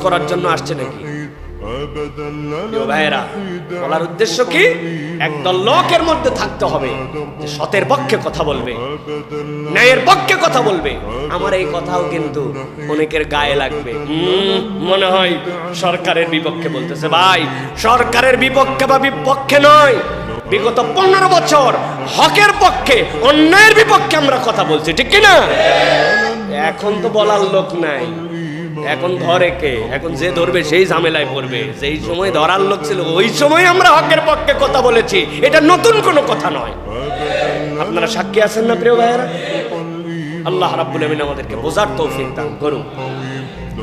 করার জন্য আসছে নাকি? ভাইয়েরা, বলার উদ্দেশ্য কি? একদল লোকের মধ্যে থাকতে হবে যে সতের পক্ষে কথা বলবে, ন্যায়ের পক্ষে কথা বলবে। আমার এই কথাও কিন্তু অনেকের গায়ে লাগবে, মনে হয় সরকারের বিপক্ষে বলতেছে। ভাই, সরকারের বিপক্ষে বা বিপক্ষে নয়, বিগত 15 বছর হকের পক্ষে, অন্যায়ের বিপক্ষে আমরা কথা বলছি, ঠিক কিনা? এখন তো বলার লোক নাই, এখন ধরে কে? এখন যে ধরবে সেই ঝামেলায় পড়বে। যেই সময় ধরার লোক ছিল ওই সময় আমরা হকের পক্ষে কথা বলেছি, এটা নতুন কোনো কথা নয়। আপনারা সাক্ষী আছেন না প্রিয় ভাইয়েরা? আল্লাহ রাব্বুল আমিন আমাদেরকে বোঝার তৌফিক দান করুন।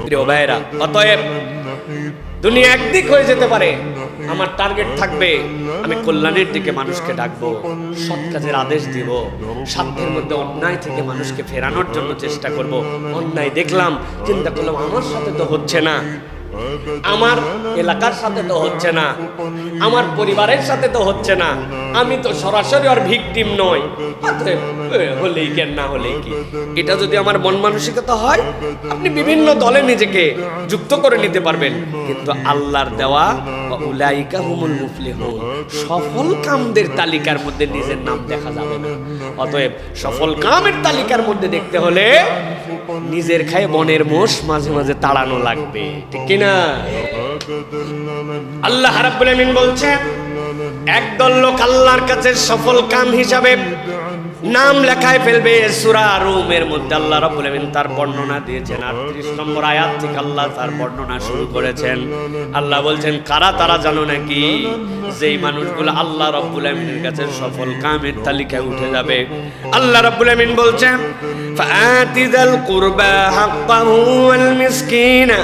প্রিয় ভাইয়েরা, অতএব দুনিয়া একদিক হয়ে যেতে পারে, আমার টার্গেট থাকবে আমি কল্যাণের দিকে মানুষকে ডাকবো, সৎ কাজের আদেশ দিব, সাধ্যের মধ্যে অন্যায় থেকে মানুষকে ফেরানোর জন্য চেষ্টা করব। অন্যায় দেখলাম, চিন্তা করলাম আমার সাথে তো হচ্ছে না, আমার এলাকার সাথে তো হচ্ছে না, আমার পরিবারের সাথে তো হচ্ছে না, আমি তো সরাসরি আর ভিকটিম নই, হলেই কেন না হলেই কি। এটা যদি আমার মন মানসিকতা হয়, আপনি বিভিন্ন দলে নিজেকে যুক্ত করে নিতে পারবেন, কিন্তু আল্লাহর দেওয়া উলাইকা হুমুল মুফলিহুন, সফল কামদের তালিকার মধ্যে নিজের নাম দেখা যাবে না। অতএব সফল কামের তালিকার মধ্যে দেখতে হলে নিজের খায় বনের মোষ মাঝে মাঝে তাড়ানো লাগবে, ঠিক কিনা? আল্লাহ রাব্বুল আমিন বলছেন, একদল লোক আল্লাহর কাছে সফল কাম হিসাবে নাম লেখায় ফেলবে। সূরা রুমের মধ্যে আল্লাহ রাব্বুল আমিন তার বর্ণনা দিয়েছেন। 38 নম্বর আয়াত থেকে আল্লাহ তার বর্ণনা শুরু করেছেন। আল্লাহ বলছেন, কারা তারা জানো নাকি? যেই মানুষগুলো আল্লাহ রাব্বুল আমিনের কাছে সফল কামের তালিকায় উঠে যাবে। আল্লাহ রাব্বুল আমিন বলছেন, ফাআতিযাল কুরবা হাক্কাহু ওয়াল মিসকিনা